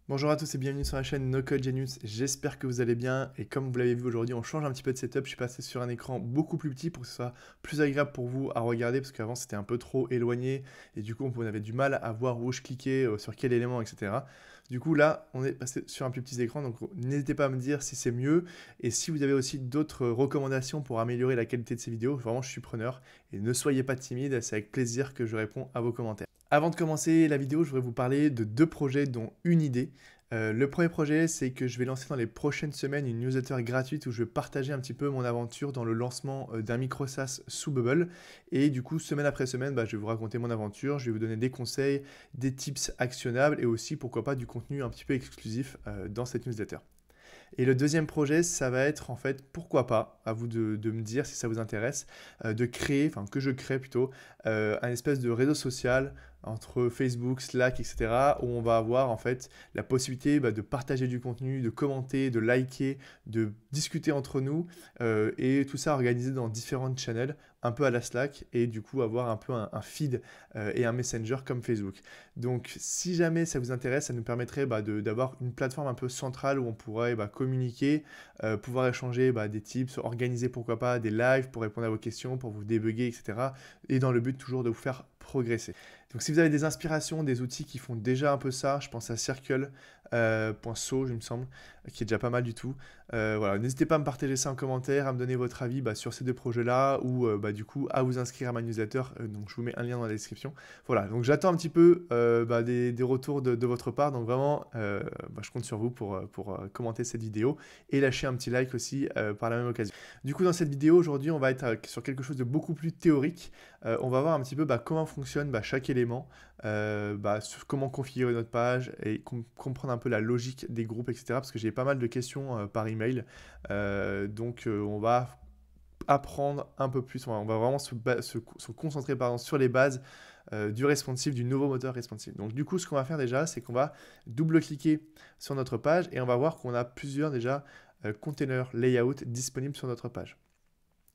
Bonjour à tous et bienvenue sur la chaîne No Code Genius, j'espère que vous allez bien et comme vous l'avez vu aujourd'hui on change un petit peu de setup, je suis passé sur un écran beaucoup plus petit pour que ce soit plus agréable pour vous à regarder parce qu'avant c'était un peu trop éloigné et du coup on avait du mal à voir où je cliquais, sur quel élément etc. Du coup là on est passé sur un plus petit écran donc n'hésitez pas à me dire si c'est mieux et si vous avez aussi d'autres recommandations pour améliorer la qualité de ces vidéos, vraiment je suis preneur et ne soyez pas timide, c'est avec plaisir que je réponds à vos commentaires. Avant de commencer la vidéo, je voudrais vous parler de deux projets dont une idée. Le premier projet, c'est que je vais lancer dans les prochaines semaines une newsletter gratuite où je vais partager un petit peu mon aventure dans le lancement d'un micro SaaS sous Bubble. Et du coup, semaine après semaine, je vais vous raconter mon aventure, je vais vous donner des conseils, des tips actionnables et aussi, pourquoi pas, du contenu un petit peu exclusif dans cette newsletter. Et le deuxième projet, ça va être en fait, pourquoi pas, à vous de me dire si ça vous intéresse, de créer, enfin que je crée plutôt, un espèce de réseau social entre Facebook, Slack, etc., où on va avoir en fait la possibilité de partager du contenu, de commenter, de liker, de discuter entre nous, et tout ça organisé dans différentes channels, un peu à la Slack, et du coup avoir un peu un feed et un messenger comme Facebook. Donc si jamais ça vous intéresse, ça nous permettrait d'avoir une plateforme un peu centrale où on pourrait communiquer, pouvoir échanger des tips, organiser pourquoi pas des lives pour répondre à vos questions, pour vous débugger, etc. Et dans le but toujours de vous faire progresser. Donc si vous avez des inspirations, des outils qui font déjà un peu ça, je pense à Circle.so, je me semble, qui est déjà pas mal du tout. Voilà, n'hésitez pas à me partager ça en commentaire, à me donner votre avis sur ces deux projets-là, ou du coup à vous inscrire à ma newsletter. Donc je vous mets un lien dans la description. Voilà, donc j'attends un petit peu des retours de votre part. Donc vraiment, je compte sur vous pour commenter cette vidéo et lâcher un petit like aussi par la même occasion. Du coup, dans cette vidéo aujourd'hui, on va être sur quelque chose de beaucoup plus théorique. On va voir un petit peu comment fonctionne chaque élément, sur comment configurer notre page et comprendre un peu la logique des groupes, etc. Parce que j'ai pas mal de questions par email. On va apprendre un peu plus, on va vraiment se concentrer sur les bases du responsive, du nouveau moteur responsive. Donc du coup, ce qu'on va faire déjà, c'est qu'on va double-cliquer sur notre page et on va voir qu'on a plusieurs déjà container layout disponibles sur notre page.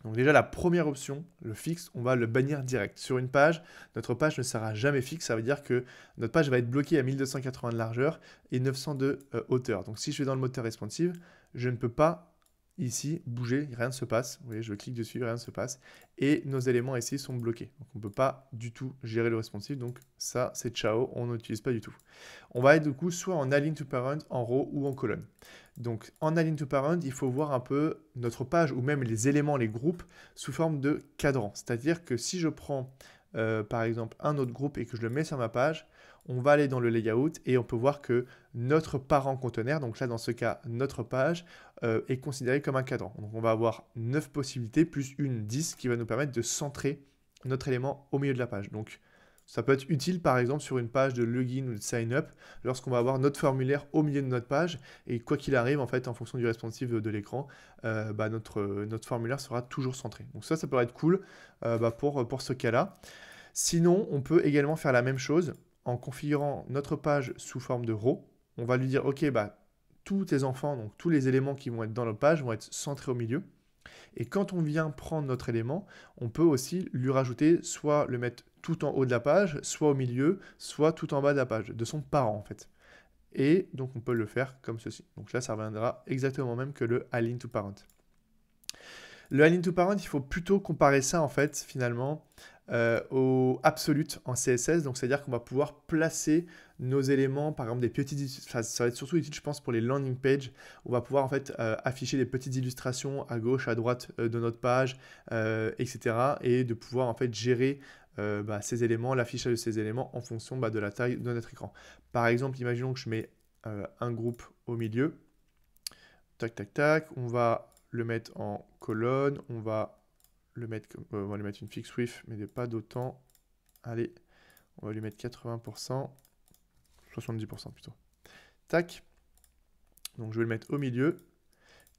Donc déjà, la première option, le fixe, on va le bannir direct. Sur une page, notre page ne sera jamais fixe. Ça veut dire que notre page va être bloquée à 1280 de largeur et 900 de hauteur. Donc si je vais dans le moteur responsive, je ne peux pas ici bouger, rien ne se passe. Vous voyez, je clique dessus, rien ne se passe. Et nos éléments ici sont bloqués. Donc on ne peut pas du tout gérer le responsive. Donc ça, c'est ciao, on n'utilise pas du tout. On va être du coup soit en align to parent, en row ou en colonne. Donc en align to parent, il faut voir un peu notre page ou même les éléments, les groupes sous forme de cadran. C'est-à-dire que si je prends par exemple un autre groupe et que je le mets sur ma page, on va aller dans le layout et on peut voir que notre parent conteneur, donc là dans ce cas notre page, est considéré comme un cadran. Donc on va avoir 9 possibilités plus une 10 qui va nous permettre de centrer notre élément au milieu de la page. Donc ça peut être utile par exemple sur une page de login ou de sign up lorsqu'on va avoir notre formulaire au milieu de notre page et quoi qu'il arrive en fait en fonction du responsive de l'écran, notre formulaire sera toujours centré. Donc ça peut être cool pour ce cas-là. Sinon, on peut également faire la même chose en configurant notre page sous forme de row. On va lui dire ok tous tes enfants, donc tous les éléments qui vont être dans notre page vont être centrés au milieu. Et quand on vient prendre notre élément, on peut aussi lui rajouter, soit le mettre tout en haut de la page, soit au milieu, soit tout en bas de la page, de son parent en fait. Et donc on peut le faire comme ceci. Donc là, ça reviendra exactement même que le align to parent. Le align to parent, il faut plutôt comparer ça en fait finalement au absolute en CSS. Donc c'est-à-dire qu'on va pouvoir placer nos éléments, par exemple des petites, enfin, ça va être surtout utile je pense pour les landing pages. On va pouvoir en fait afficher des petites illustrations à gauche, à droite de notre page, etc. Et de pouvoir en fait gérer ces éléments, l'affichage de ces éléments en fonction de la taille de notre écran. Par exemple, imaginons que je mets un groupe au milieu. Tac, tac, tac. On va le mettre en colonne. On va lui mettre une fixe width, mais pas d'autant. Allez, on va lui mettre 80%, 70% plutôt. Tac. Donc je vais le mettre au milieu.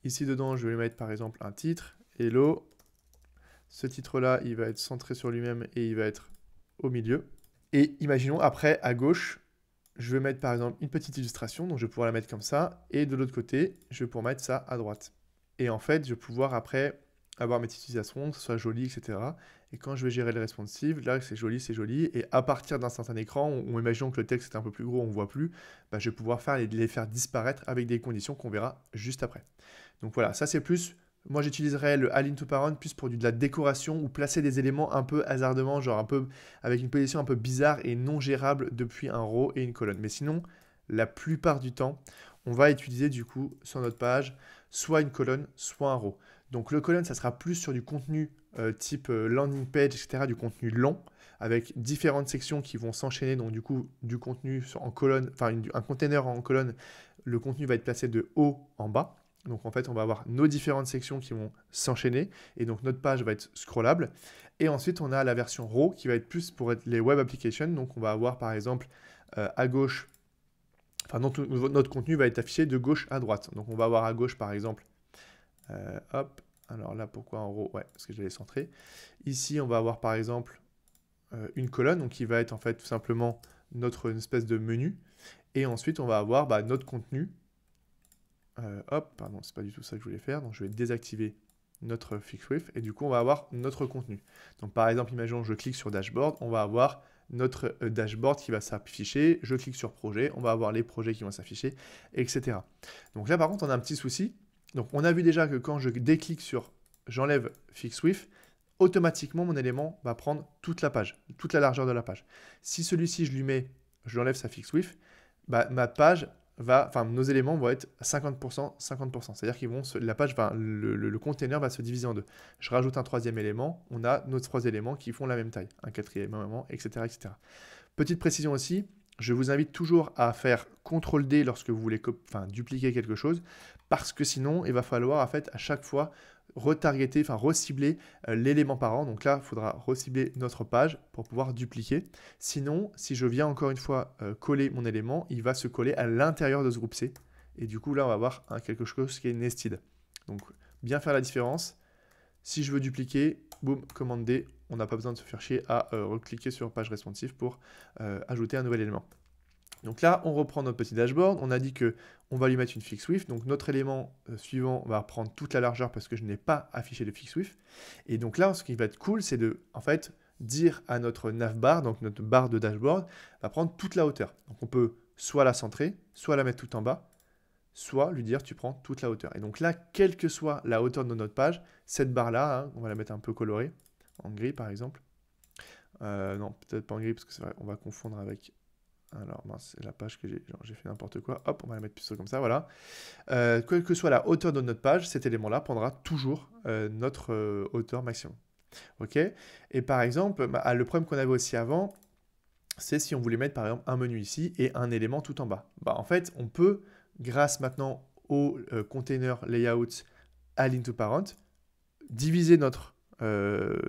Ici dedans, je vais lui mettre par exemple un titre. Hello. Ce titre-là, il va être centré sur lui-même et il va être au milieu. Et imaginons après, à gauche, je vais mettre par exemple une petite illustration. Donc je vais pouvoir la mettre comme ça. Et de l'autre côté, je vais pouvoir mettre ça à droite. Et en fait, je vais pouvoir après avoir mes utilisations, que ce soit joli, etc. Et quand je vais gérer le responsive, là, c'est joli, c'est joli. Et à partir d'un certain écran, ou imaginons que le texte est un peu plus gros, on ne voit plus, bah, je vais pouvoir les faire disparaître avec des conditions qu'on verra juste après. Donc voilà, ça c'est plus... Moi, j'utiliserais le align to parent plus pour de la décoration ou placer des éléments un peu hasardement, genre un peu avec une position un peu bizarre et non gérable depuis un row et une colonne. Mais sinon, la plupart du temps, on va utiliser du coup sur notre page soit une colonne, soit un row. Donc le colonne, ça sera plus sur du contenu type landing page, etc., du contenu long, avec différentes sections qui vont s'enchaîner. Donc du coup, du contenu en colonne, enfin un container en colonne, le contenu va être placé de haut en bas. Donc en fait, on va avoir nos différentes sections qui vont s'enchaîner et donc notre page va être scrollable. Et ensuite, on a la version raw qui va être plus pour être les web applications. Donc on va avoir par exemple à gauche, enfin notre contenu va être affiché de gauche à droite. Donc on va avoir à gauche par exemple, hop, alors là pourquoi en raw? Ouais, parce que je l'ai centré. Ici, on va avoir par exemple une colonne, donc qui va être en fait tout simplement notre espèce de menu. Et ensuite, on va avoir notre contenu. Hop, pardon, c'est pas du tout ça que je voulais faire. Donc je vais désactiver notre fixed width et du coup on va avoir notre contenu. Donc par exemple, imaginons je clique sur dashboard, on va avoir notre dashboard qui va s'afficher. Je clique sur projet, on va avoir les projets qui vont s'afficher, etc. Donc là par contre on a un petit souci. Donc on a vu déjà que quand je déclique sur j'enlève fixed width, automatiquement mon élément va prendre toute la page, toute la largeur de la page. Si celui-ci je lui mets, je lui enlève sa fixed width, ma page nos éléments vont être 50%, 50%. C'est-à-dire que la page le container va se diviser en deux. Je rajoute un troisième élément, on a nos trois éléments qui font la même taille, un quatrième élément, etc., etc. Petite précision aussi, je vous invite toujours à faire CTRL-D lorsque vous voulez dupliquer quelque chose, parce que sinon, il va falloir en fait à chaque fois retargeter, recibler l'élément parent. Donc là, il faudra recibler notre page pour pouvoir dupliquer. Sinon, si je viens encore une fois coller mon élément, il va se coller à l'intérieur de ce groupe C. Et du coup, là, on va avoir quelque chose qui est nested. Donc, bien faire la différence. Si je veux dupliquer, boum, commande D, on n'a pas besoin de se faire chier à recliquer sur page responsive pour ajouter un nouvel élément. Donc là, on reprend notre petit dashboard. On a dit qu'on va lui mettre une fixed width. Donc notre élément suivant va prendre toute la largeur parce que je n'ai pas affiché de fixed width. Et donc là, ce qui va être cool, c'est de en fait dire à notre navbar, donc notre barre de dashboard, va prendre toute la hauteur. Donc on peut soit la centrer, soit la mettre tout en bas, soit lui dire tu prends toute la hauteur. Et donc là, quelle que soit la hauteur de notre page, cette barre-là, hein, on va la mettre un peu colorée, en gris par exemple. Non, peut-être pas en gris parce que c'est vrai, on va confondre avec... Alors, c'est la page que j'ai fait n'importe quoi. Hop, on va la mettre plutôt comme ça, voilà. Quelle que soit la hauteur de notre page, cet élément-là prendra toujours notre hauteur maximum. OK? Et par exemple, le problème qu'on avait aussi avant, c'est si on voulait mettre par exemple un menu ici et un élément tout en bas. En fait, on peut, grâce maintenant au container layout align to parent, diviser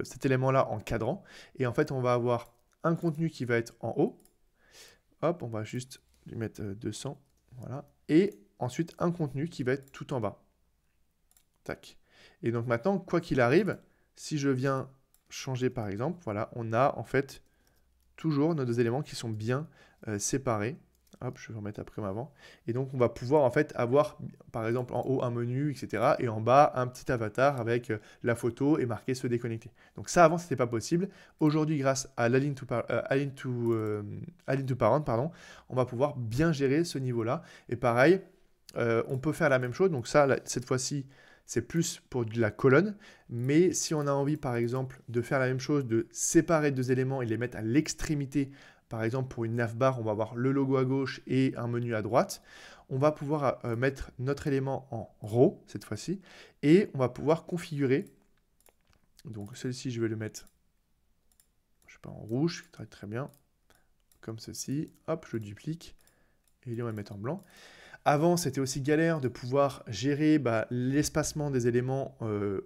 cet élément-là en cadrans. Et en fait, on va avoir un contenu qui va être en haut. Hop, on va juste lui mettre 200. Voilà. Et ensuite, un contenu qui va être tout en bas. Tac. Et donc maintenant, quoi qu'il arrive, si je viens changer par exemple, voilà, on a en fait toujours nos deux éléments qui sont bien séparés. Hop, je vais remettre après comme avant. Et donc, on va pouvoir en fait avoir, par exemple, en haut un menu, etc. Et en bas, un petit avatar avec la photo et marqué se déconnecter. Donc ça, avant, ce n'était pas possible. Aujourd'hui, grâce à l'align to parent, pardon, on va pouvoir bien gérer ce niveau-là. Et pareil, on peut faire la même chose. Donc ça, cette fois-ci, c'est plus pour de la colonne. Mais si on a envie, par exemple, de faire la même chose, de séparer deux éléments et les mettre à l'extrémité, par exemple, pour une navbar, on va avoir le logo à gauche et un menu à droite. On va pouvoir mettre notre élément en row, cette fois-ci, et on va pouvoir configurer. Donc, celui-ci, je vais le mettre, je sais pas, en rouge, très très bien, comme ceci. Hop, je duplique, et on va le mettre en blanc. Avant, c'était aussi galère de pouvoir gérer l'espacement des éléments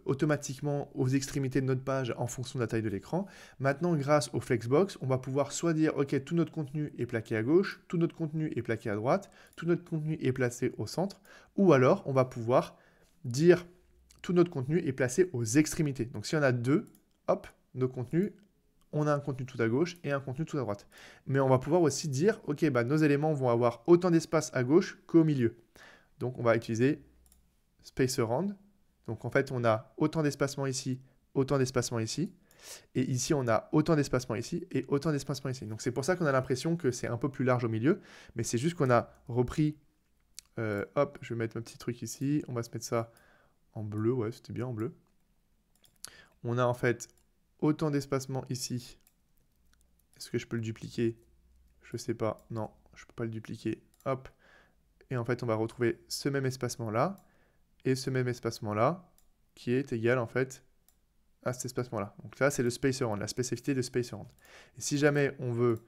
automatiquement aux extrémités de notre page en fonction de la taille de l'écran. Maintenant, grâce au Flexbox, on va pouvoir soit dire « Ok, tout notre contenu est plaqué à gauche, tout notre contenu est plaqué à droite, tout notre contenu est placé au centre », ou alors on va pouvoir dire « Tout notre contenu est placé aux extrémités ». Donc si on a deux, hop, nos contenus, on a un contenu tout à gauche et un contenu tout à droite. Mais on va pouvoir aussi dire, ok, nos éléments vont avoir autant d'espace à gauche qu'au milieu. Donc on va utiliser Space Around, Donc en fait, on a autant d'espacement ici, autant d'espacement ici. Et ici, on a autant d'espacement ici et autant d'espacement ici. Donc c'est pour ça qu'on a l'impression que c'est un peu plus large au milieu. Mais c'est juste qu'on a repris... hop, je vais mettre mon petit truc ici. On va se mettre ça en bleu. Ouais, c'était bien en bleu. On a en fait autant d'espacement ici. Est-ce que je peux le dupliquer? Je ne sais pas. Non, je ne peux pas le dupliquer. Hop. Et en fait, on va retrouver ce même espacement-là et ce même espacement-là qui est égal en fait à cet espacement-là. Donc là, c'est le space around, la spécificité de space around. Et si jamais on veut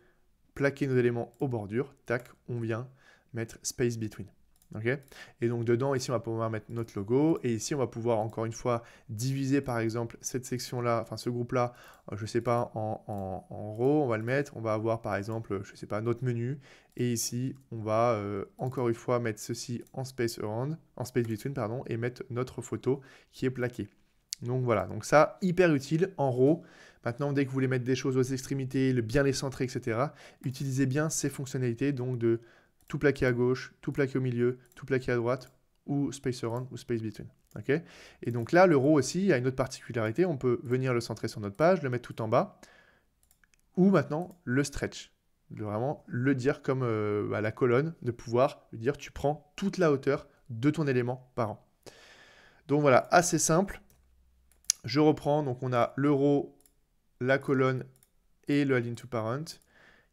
plaquer nos éléments aux bordures, tac, on vient mettre space between. Okay, et donc dedans, ici, on va pouvoir mettre notre logo. Et ici, on va pouvoir, encore une fois, diviser, par exemple, cette section-là, enfin ce groupe-là, je ne sais pas, en row, on va le mettre. On va avoir, par exemple, je ne sais pas, notre menu. Et ici, on va, encore une fois, mettre ceci en space around, en space between, pardon, et mettre notre photo qui est plaquée. Donc voilà, donc ça, hyper utile en row. Maintenant, dès que vous voulez mettre des choses aux extrémités, bien les centrer, etc., utilisez bien ces fonctionnalités, donc de tout plaqué à gauche, tout plaqué au milieu, tout plaqué à droite, ou space around, ou space between. Okay, et donc là, le row aussi a une autre particularité. On peut venir le centrer sur notre page, le mettre tout en bas, ou maintenant le stretch. De vraiment le dire comme à la colonne, de pouvoir lui dire tu prends toute la hauteur de ton élément par an. Donc voilà, assez simple. Je reprends, donc on a le row, la colonne et le align to parent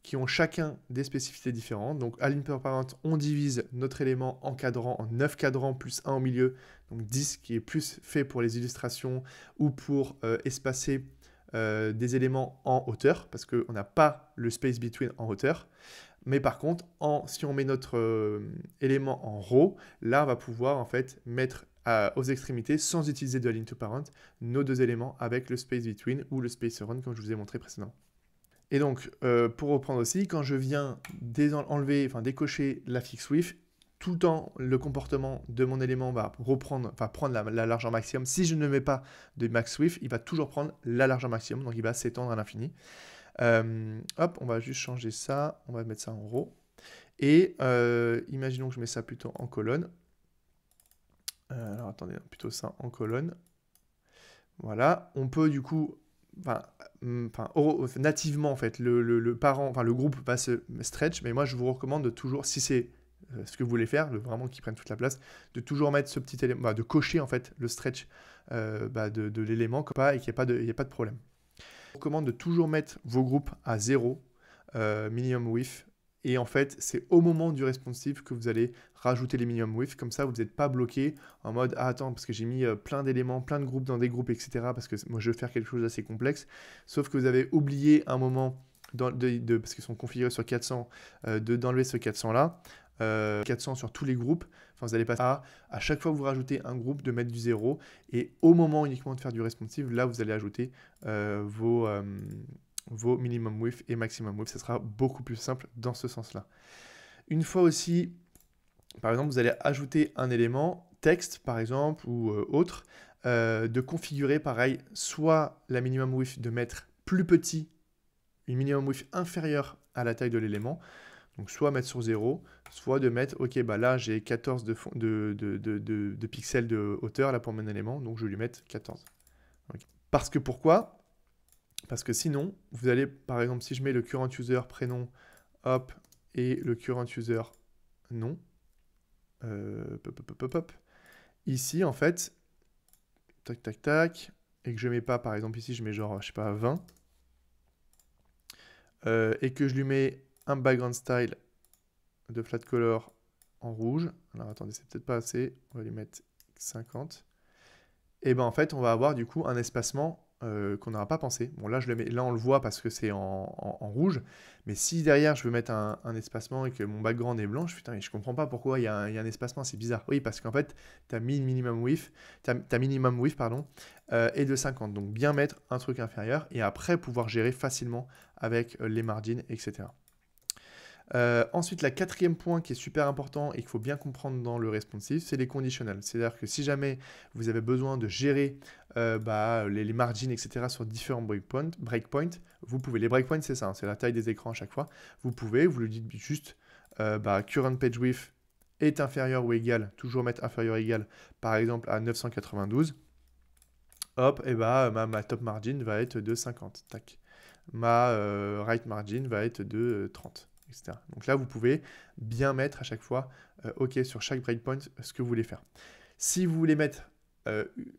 qui ont chacun des spécificités différentes. Donc, align to parent, on divise notre élément en cadrans, en 9 cadrans plus 1 au milieu, donc 10 qui est plus fait pour les illustrations ou pour espacer des éléments en hauteur, parce qu'on n'a pas le space between en hauteur. Mais par contre, si on met notre élément en row, là, on va pouvoir en fait mettre aux extrémités, sans utiliser de align to parent, nos deux éléments avec le space between ou le space around, comme je vous ai montré précédemment. Et donc, pour reprendre aussi, quand je viens décocher la fixed width, tout le temps, le comportement de mon élément va prendre la largeur maximum. Si je ne mets pas de max width, il va toujours prendre la largeur maximum, donc il va s'étendre à l'infini. Hop, on va juste changer ça, on va mettre ça en row. Et imaginons que je mets ça plutôt en colonne. Alors attendez, plutôt ça en colonne. Voilà, on peut du coup... nativement en fait, le groupe va se stretch, mais moi je vous recommande de toujours, si c'est ce que vous voulez faire, vraiment qu'ils prennent toute la place, de toujours mettre ce petit élément, de cocher en fait le stretch de l'élément et qu'il n'y ait pas de problème. Je vous recommande de toujours mettre vos groupes à 0, minimum width, et en fait c'est au moment du responsive que vous allez rajouter les minimum width, comme ça vous n'êtes pas bloqué en mode ah attends parce que j'ai mis plein d'éléments, plein de groupes dans des groupes, etc. parce que moi je veux faire quelque chose d'assez complexe, sauf que vous avez oublié un moment, parce qu'ils sont configurés sur 400, d'enlever ce 400 là, 400 sur tous les groupes, enfin vous allez passer à chaque fois que vous rajoutez un groupe de mettre du 0, et au moment uniquement de faire du responsive, là vous allez ajouter vos minimum width et maximum width, ça sera beaucoup plus simple dans ce sens-là. Une fois aussi, par exemple, vous allez ajouter un élément, texte par exemple, ou autre, de configurer pareil, soit la minimum width de mettre plus petit, une minimum width inférieure à la taille de l'élément, donc soit mettre sur 0, soit de mettre, ok, bah là j'ai 14 de pixels de hauteur là pour mon élément, donc je vais lui mettre 14. Okay. Parce que pourquoi ? Parce que sinon, vous allez, par exemple, si je mets le current user prénom, hop, et le current user nom, ici, en fait, tac, tac, tac, et que je mets pas, par exemple, ici, je mets genre, je sais pas, 20, et que je lui mets un background style de flat color en rouge, alors attendez, c'est peut-être pas assez, on va lui mettre 50, et ben en fait, on va avoir du coup un espacement qu'on n'aura pas pensé. Bon, là, là, on le voit parce que c'est en rouge. Mais si derrière, je veux mettre un espacement et que mon background est blanc, je comprends pas pourquoi il y a un espacement, c'est bizarre. Oui, parce qu'en fait, ta minimum width est de 50. Donc, bien mettre un truc inférieur et après pouvoir gérer facilement avec les margins, etc. Ensuite, la quatrième point qui est super important et qu'il faut bien comprendre dans le responsive, c'est les conditionnels. C'est-à-dire que si jamais vous avez besoin de gérer les margins, etc. sur différents breakpoints, vous pouvez. Les breakpoints, c'est ça, c'est la taille des écrans à chaque fois. Vous lui dites juste current page width est inférieur ou égal, toujours mettre inférieur ou égal, par exemple à 992, hop, et bah ma top margin va être de 50, tac. Ma right margin va être de 30, etc. Donc là, vous pouvez bien mettre à chaque fois, OK, sur chaque breakpoint, ce que vous voulez faire. Si vous voulez mettre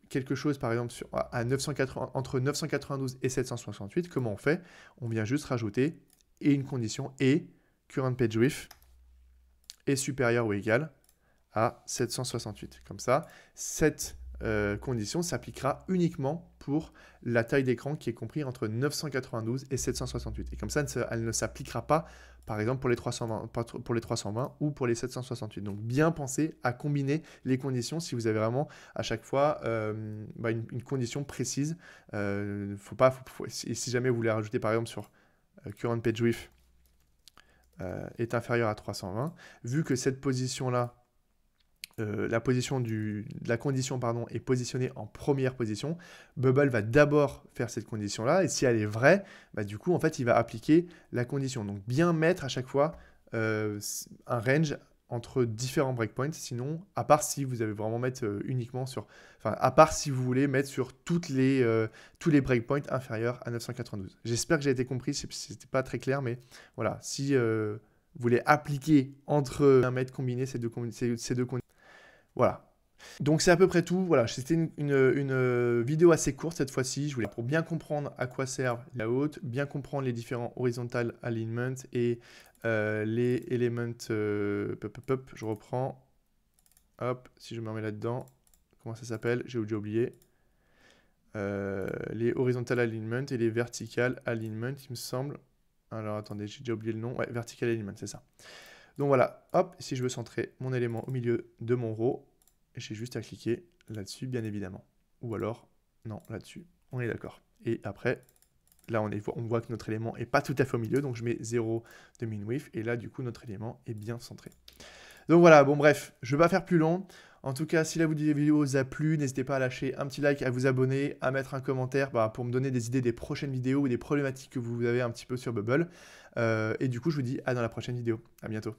quelque chose, par exemple, entre 992 et 768, comment on fait? On vient juste rajouter et une condition et current page width est supérieur ou égal à 768. Comme ça, cette condition s'appliquera uniquement pour la taille d'écran qui est compris entre 992 et 768. Et comme ça, elle ne s'appliquera pas, par exemple, pour les 320 ou pour les 768. Donc, bien penser à combiner les conditions si vous avez vraiment à chaque fois une condition précise. Et si jamais vous voulez rajouter, par exemple, sur current page width est inférieur à 320, vu que cette position-là, la condition est positionnée en première position, Bubble va d'abord faire cette condition-là, et si elle est vraie, bah, du coup, en fait, il va appliquer la condition. Donc, bien mettre à chaque fois un range entre différents breakpoints, sinon, à part si vous avez vraiment mettre uniquement sur... Enfin, à part si vous voulez mettre sur tous les breakpoints inférieurs à 992. J'espère que j'ai été compris, c'était pas très clair, mais voilà, si vous voulez appliquer entre un mètre combiné ces deux conditions. Voilà. Donc c'est à peu près tout. Voilà, c'était une vidéo assez courte cette fois-ci. Je voulais pour bien comprendre à quoi servent les layouts, bien comprendre les différents horizontal alignment et les elements. Je reprends. Hop, si je me remets là-dedans. Comment ça s'appelle? J'ai déjà oublié. Les horizontal alignment et les vertical alignment, il me semble. Alors attendez, j'ai déjà oublié le nom. Ouais, vertical alignment, c'est ça. Donc voilà, hop, si je veux centrer mon élément au milieu de mon row, j'ai juste à cliquer là-dessus, bien évidemment. Ou alors, non, là-dessus, on est d'accord. Et après, là, on voit que notre élément n'est pas tout à fait au milieu, donc je mets 0 de min width, et là, du coup, notre élément est bien centré. Donc voilà, bon bref, je ne vais pas faire plus long. En tout cas, si la vidéo vous a plu, n'hésitez pas à lâcher un petit like, à vous abonner, à mettre un commentaire pour me donner des idées des prochaines vidéos ou des problématiques que vous avez un petit peu sur Bubble. Et du coup, je vous dis à dans la prochaine vidéo. À bientôt.